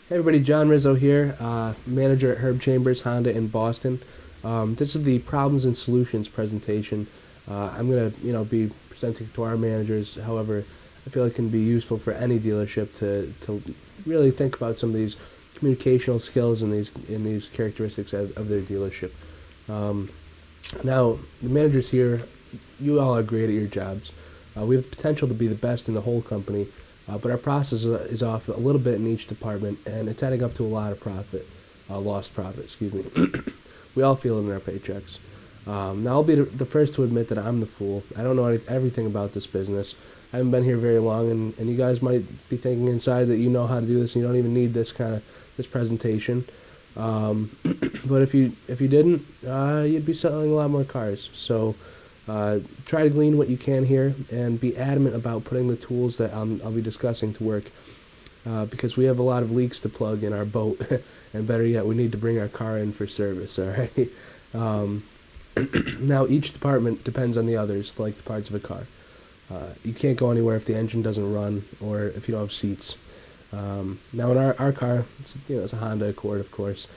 Hey everybody, Jon Rizzo here, manager at Herb Chambers Honda in Boston. This is the problems and solutions presentation. I'm going to, be presenting to our managers. However, I feel it can be useful for any dealership to really think about some of these communicational skills and these characteristics of their dealership. Um, Now, the managers here, you all are great at your jobs. We have the potential to be the best in the whole company, but our process is off a little bit in each department, and it's adding up to a lot of lost profit, excuse me. We all feel it in our paychecks. Now, I'll be the first to admit that I'm the fool. I don't know everything about this business. I haven't been here very long, and you guys might be thinking inside that you know how to do this, and you don't even need this presentation. Um, but if you didn't, you'd be selling a lot more cars. So try to glean what you can here, and be adamant about putting the tools that I'll be discussing to work. Because we have a lot of leaks to plug in our boat, and better yet, we need to bring our car in for service. All right. Um, Now each department depends on the others, like the parts of a car. You can't go anywhere if the engine doesn't run or if you don't have seats. Now in our car, it's a Honda Accord, of course.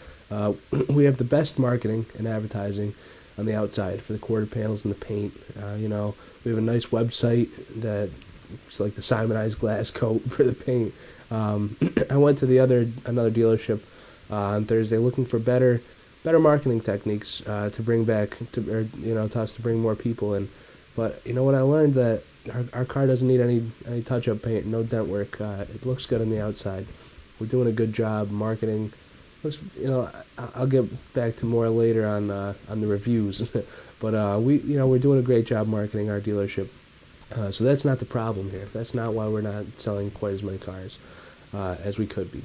We have the best marketing and advertising on the outside for the quarter panels and the paint. We have a nice website that it's like the Simonized glass coat for the paint. I went to another dealership on Thursday looking for better marketing techniques to bring back to us to bring more people in. But you know what I learned, that our car doesn't need any touch-up paint, no dent work. It looks good on the outside. We're doing a good job marketing. Looks, I'll get back to more later on the reviews, but we're doing a great job marketing our dealership. So that's not the problem here. That's not why we're not selling quite as many cars as we could be.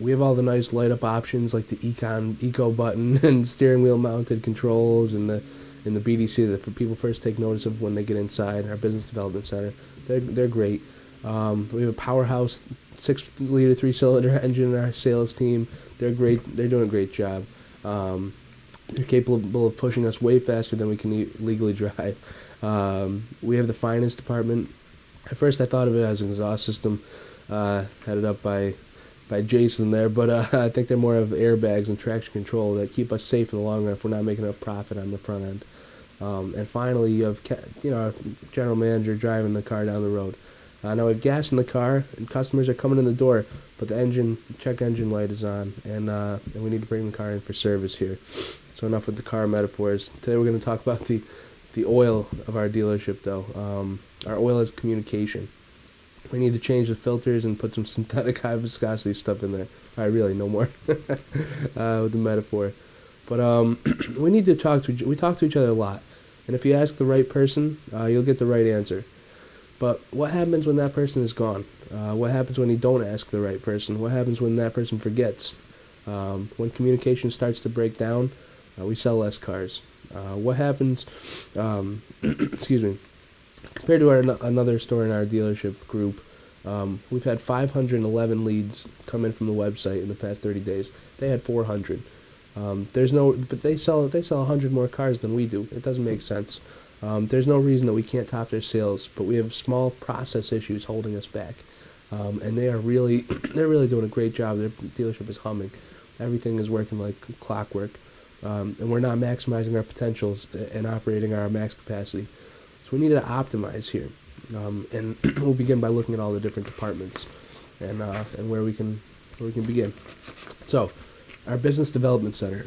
We have all the nice light-up options like the Econ Eco button and steering wheel mounted controls and the BDC that for people first take notice of when they get inside our business development center. They're great. We have a powerhouse 6-liter 3-cylinder engine in our sales team. They're great. They're doing a great job. They're capable of pushing us way faster than we can legally drive. We have the finance department. At first, I thought of it as an exhaust system headed up by Jason there, but I think they're more of airbags and traction control that keep us safe in the long run if we're not making enough profit on the front end. And finally, you have our general manager driving the car down the road. Now we have gas in the car, and customers are coming in the door, but the check engine light is on, and we need to bring the car in for service here. So enough with the car metaphors. Today we're going to talk about the oil of our dealership, though. Our oil is communication. We need to change the filters and put some synthetic high viscosity stuff in there. All right, really, no more with the metaphor. But we need to talk to each other a lot, and if you ask the right person, you'll get the right answer. But what happens when that person is gone? What happens when you don't ask the right person? What happens when that person forgets? When communication starts to break down, we sell less cars. What happens? Excuse me. Compared to another store in our dealership group, we've had 511 leads come in from the website in the past 30 days. They had 400. But they sell 100 more cars than we do. It doesn't make sense. There's no reason that we can't top their sales, but we have small process issues holding us back. And they're really doing a great job. Their dealership is humming. Everything is working like clockwork. And we're not maximizing our potentials and operating our max capacity. So we need to optimize here. And we'll begin by looking at all the different departments and where we can begin. So, our business development center.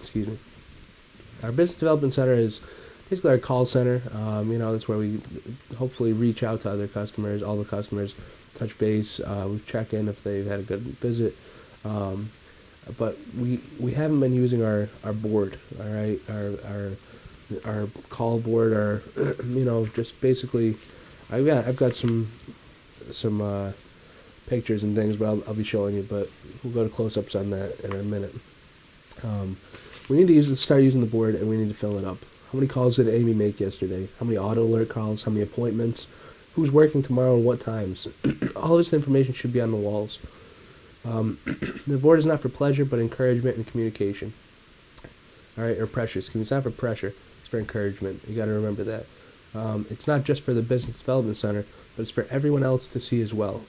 Excuse me. Our business development center is basically our call center. That's where we hopefully reach out to other customers, all the customers, touch base, we check in if they've had a good visit. But we haven't been using our board, all right, our call board, just basically, I've got some pictures and things, but I'll be showing you. But we'll go to close-ups on that in a minute. We need to start using the board, and we need to fill it up. How many calls did Amy make yesterday? How many auto alert calls? How many appointments? Who's working tomorrow and what times? All this information should be on the walls. The board is not for pleasure, but encouragement and communication. All right, or pressure. Excuse me. It's not for pressure. It's for encouragement. You got to remember that. It's not just for the business development center, but it's for everyone else to see as well.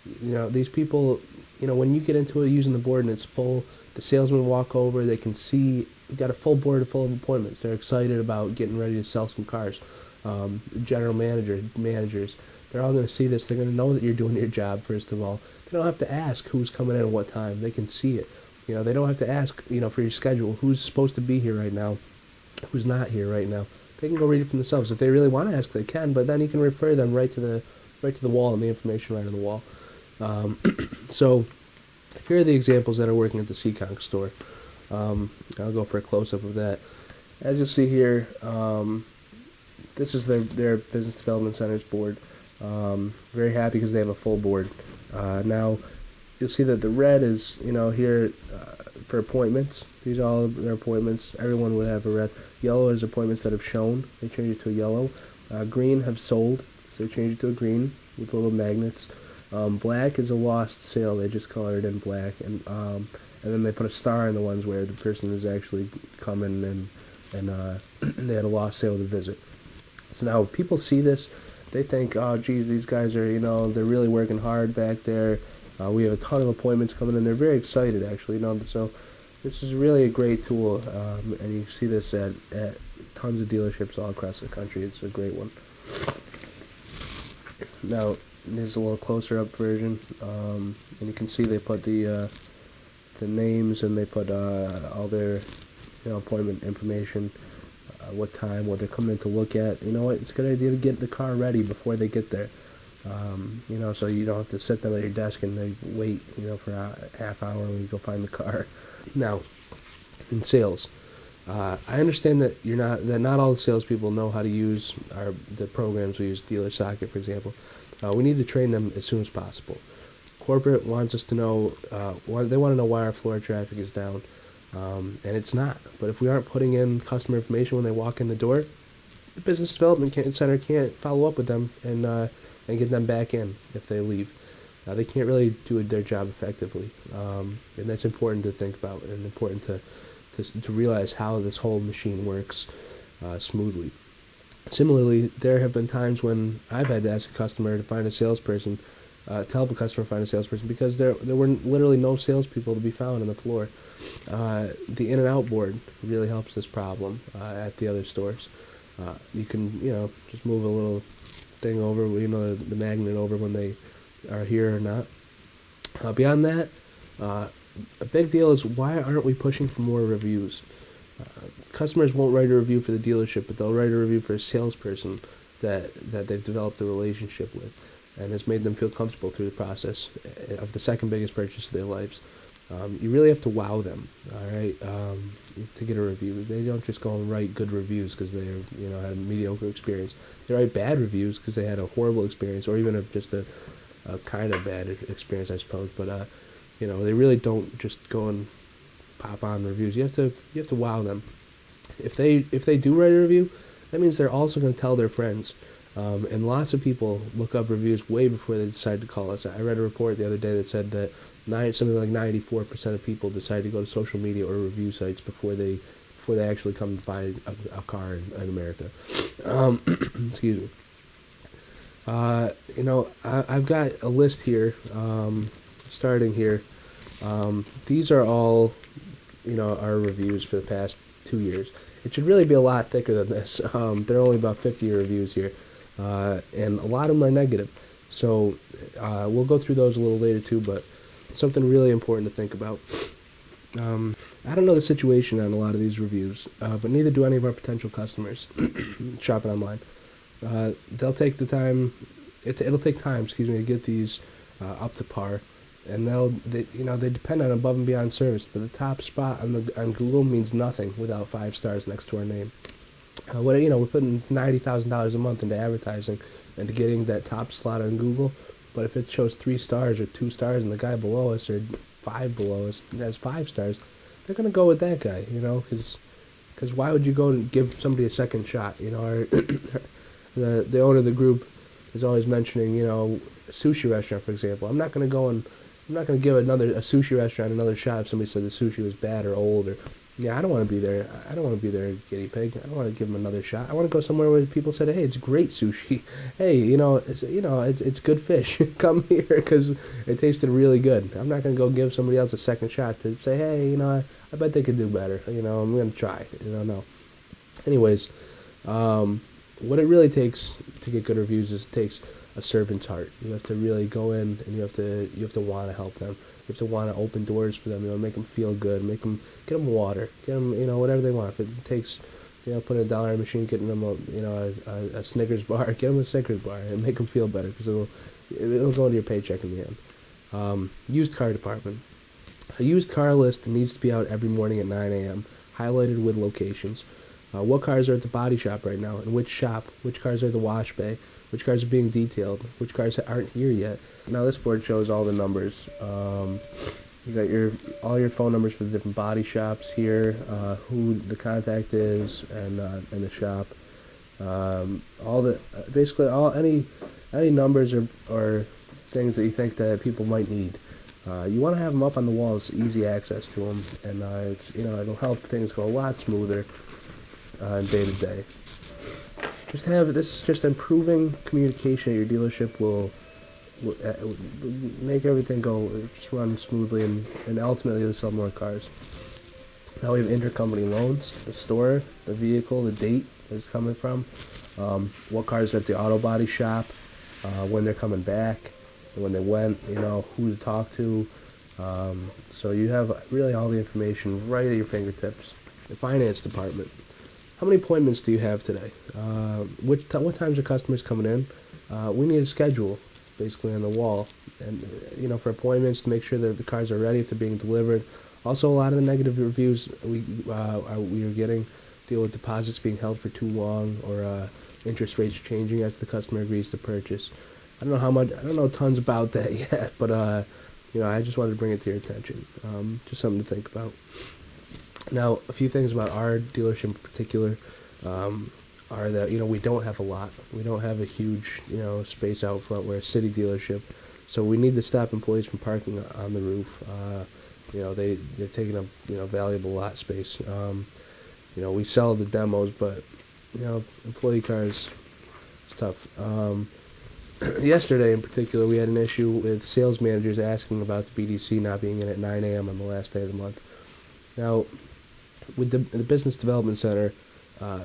These people, when you get into it using the board and it's full, the salesmen walk over, they can see you got a full board full of appointments. They're excited about getting ready to sell some cars. General managers, they're all going to see this. They're going to know that you're doing your job, first of all. They don't have to ask who's coming in at what time. They can see it. They don't have to ask, for your schedule, who's supposed to be here right now, who's not here right now. They can go read it for themselves. If they really want to ask, they can, but then you can refer them right to the wall and the information right on the wall. So here are the examples that are working at the Econ store. I'll go for a close-up of that. As you'll see here, this is their business development center's board. Very happy because they have a full board. Now you'll see that the red is here for appointments. These are all their appointments. Everyone would have a red. Yellow is appointments that have shown. They change it to a yellow. Green have sold, so they change it to a green with little magnets. Black is a lost sale. They just colored it in black, and then they put a star in the ones where the person is actually coming and they had a lost sale to visit. So now people see this, they think, oh geez, these guys are, they're really working hard back there. We have a ton of appointments coming in. They're very excited, actually. So this is really a great tool, and you see this at tons of dealerships all across the country. It's a great one. Now, here's a little closer up version, and you can see they put the names, and they put all their appointment information, what time, what they're coming in to look at. You know what? It's a good idea to get the car ready before they get there. So you don't have to sit them at your desk and they wait, for a half hour when you go find the car. Now, in sales, I understand that not all the salespeople know how to use the programs we use, Dealer Socket, for example. We need to train them as soon as possible. Corporate wants us to know, they want to know why our floor traffic is down, and it's not. But if we aren't putting in customer information when they walk in the door, the business development center can't follow up with them and get them back in if they leave. They can't really do their job effectively, and that's important to think about, and important to realize how this whole machine works smoothly. Similarly, there have been times when I've had to ask a customer to find a salesperson, to help a customer find a salesperson, because there were literally no salespeople to be found on the floor. The in and out board really helps this problem at the other stores. You can just move a little thing over, the magnet over when they are here or not. Beyond that, a big deal is, why aren't we pushing for more reviews? Customers won't write a review for the dealership, but they'll write a review for a salesperson that they've developed a relationship with, and has made them feel comfortable through the process of the second biggest purchase of their lives. You really have to wow them, all right, to get a review. They don't just go and write good reviews because they had a mediocre experience. They write bad reviews because they had a horrible experience, or even just a kind of bad experience, I suppose. But they really don't just go and pop on reviews. You have to wow them. If they do write a review, that means they're also going to tell their friends. And lots of people look up reviews way before they decide to call us. I read a report the other day that said that something like 94% of people decide to go to social media or review sites before they actually come to buy a car in America. Excuse me. I've got a list here, starting here. These are all, our reviews for the past 2 years. It should really be a lot thicker than this. There are only about 50 reviews here, and a lot of them are negative. So we'll go through those a little later too, but something really important to think about. I don't know the situation on a lot of these reviews, but neither do any of our potential customers shopping online. They'll take the time. It'll take time, to get these up to par, and they depend on above and beyond service. But the top spot on Google means nothing without 5 stars next to our name. We're putting $90,000 a month into advertising and to getting that top slot on Google. But if it shows 3 stars or 2 stars, and the guy below us or 5 below us has 5 stars, they're gonna go with that guy, because why would you go and give somebody a second shot? The owner of the group is always mentioning, a sushi restaurant, for example. I'm not gonna give a sushi restaurant another shot if somebody said the sushi was bad or old, or Yeah, I don't want to be there. I don't want to be their guinea pig. I don't want to give them another shot. I want to go somewhere where people said, "Hey, it's great sushi. Hey, it's good fish. Come here because it tasted really good." I'm not gonna go give somebody else a second shot to say, "Hey, I bet they could do better. I'm gonna try." No. Anyways, what it really takes to get good reviews is it takes a servant's heart. You have to really go in and you have to want to help them. You have to want to open doors for them. Make them feel good. Get them water. Get them whatever they want. If it takes putting $1 in a machine, getting them a Snickers bar, get them a Snickers bar and make them feel better because it'll go into your paycheck in the end. Used car department. A used car list needs to be out every morning at 9 a.m. highlighted with locations. What cars are at the body shop right now, and which shop, which cars are at the wash bay, which cars are being detailed, which cars aren't here yet. Now this board shows all the numbers. You got all your phone numbers for the different body shops here, who the contact is, and the shop. Basically any numbers or things that you think that people might need. You want to have them up on the walls, easy access to them, and it'll help things go a lot smoother day to day. This is just improving communication at your dealership will make everything just run smoothly and ultimately you'll sell more cars. Now we have intercompany loans, the store, the vehicle, the date that it's coming from, what cars are at the auto body shop, when they're coming back, when they went, who to talk to. So you have really all the information right at your fingertips. The finance department. How many appointments do you have today? What times are customers coming in? We need a schedule, basically, on the wall, and for appointments to make sure that the cars are ready if they're being delivered. Also, a lot of the negative reviews we are getting deal with deposits being held for too long or interest rates changing after the customer agrees to purchase. I don't know tons about that yet, but I just wanted to bring it to your attention. Just something to think about. Now, a few things about our dealership in particular are that, we don't have a lot. We don't have a huge, space out front. We're a city dealership, so we need to stop employees from parking on the roof. They're taking up, valuable lot space. We sell the demos, but, employee cars, it's tough. Yesterday, in particular, we had an issue with sales managers asking about the BDC not being in at 9 a.m. on the last day of the month. Now, with the Business Development Center,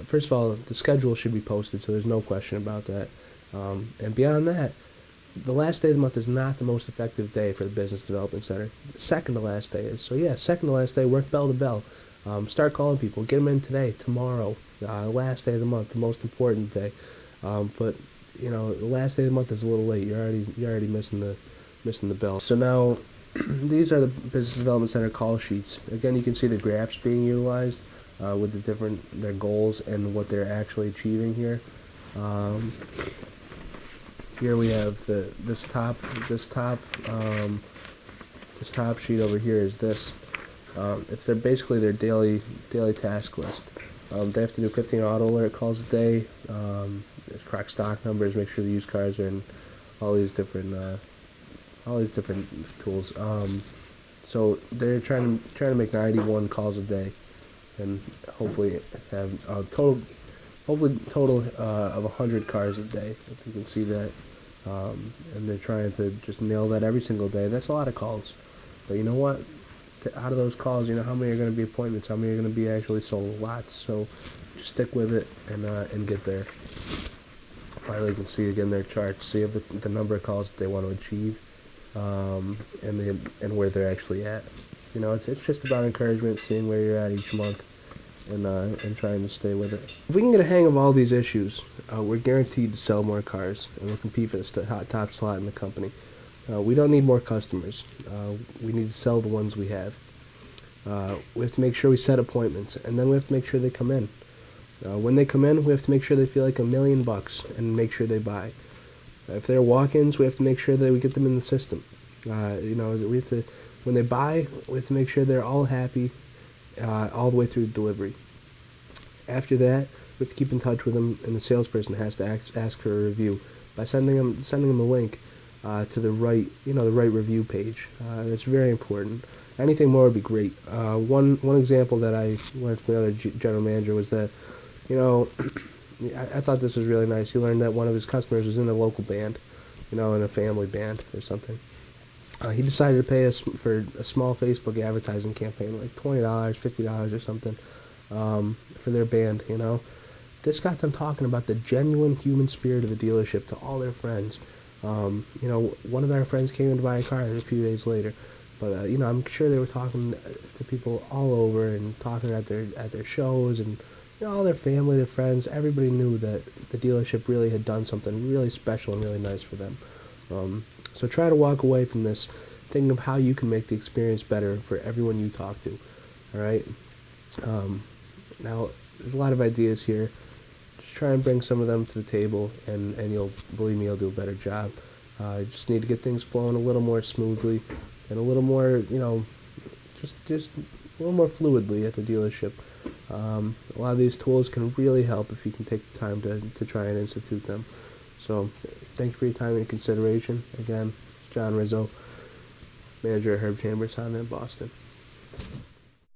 first of all, the schedule should be posted, so there's no question about that. And beyond that, the last day of the month is not the most effective day for the Business Development Center. The second to last day is. So yeah, second to last day, work bell to bell. Start calling people. Get them in today, tomorrow, last day of the month, the most important day. But the last day of the month is a little late. You're already missing the bell. So now, these are the Business Development Center call sheets. Again, you can see the graphs being utilized with their goals and what they're actually achieving here. Here we have this top sheet over here is this. It's basically their daily task list. They have to do 15 auto alert calls a day. Correct stock numbers, make sure the used cars are in all these different tools. So they're trying to make 91 calls a day, and hopefully have a total of 100 cars a day. If you can see that, and they're trying to just nail that every single day. That's a lot of calls, but you know what? Out of those calls, how many are going to be appointments? How many are going to be actually sold? Lots. So just stick with it and get there. Finally, you can see again their charts. See the number of calls that they want to achieve, and where they're actually at. It's just about encouragement, seeing where you're at each month, and trying to stay with it. If we can get a hang of all these issues, we're guaranteed to sell more cars, and we'll compete for the top slot in the company. We don't need more customers. We need to sell the ones we have. We have to make sure we set appointments, and then we have to make sure they come in. When they come in, we have to make sure they feel like $1 million and make sure they buy. If they're walk-ins, we have to make sure that we get them in the system. We have to, when they buy, we have to make sure they're all happy all the way through delivery. After that, we have to keep in touch with them, and the salesperson has to ask for a review by sending them a link. to the right, the right review page. It's very important. Anything more would be great. One example that I learned from the other general manager was that, you know, I thought this was really nice. He learned that one of his customers was in a local band, in a family band or something. He decided to pay us for a small Facebook advertising campaign, like $20, $50 or something, for their band. This got them talking about the genuine human spirit of the dealership to all their friends. One of their friends came in to buy a car a few days later, but I'm sure they were talking to people all over and talking at their shows, and all their family, their friends. Everybody knew that the dealership really had done something really special and really nice for them. So try to walk away from this thinking of how you can make the experience better for everyone you talk to. All right. Now, there's a lot of ideas here. Just try and bring some of them to the table, and you'll, believe me, you'll do a better job. You just need to get things flowing a little more smoothly and a little more, just a little more fluidly at the dealership. A lot of these tools can really help if you can take the time to try and institute them. So, thank you for your time and consideration. Again, Jon Rizzo, manager at Herb Chambers Honda in Boston.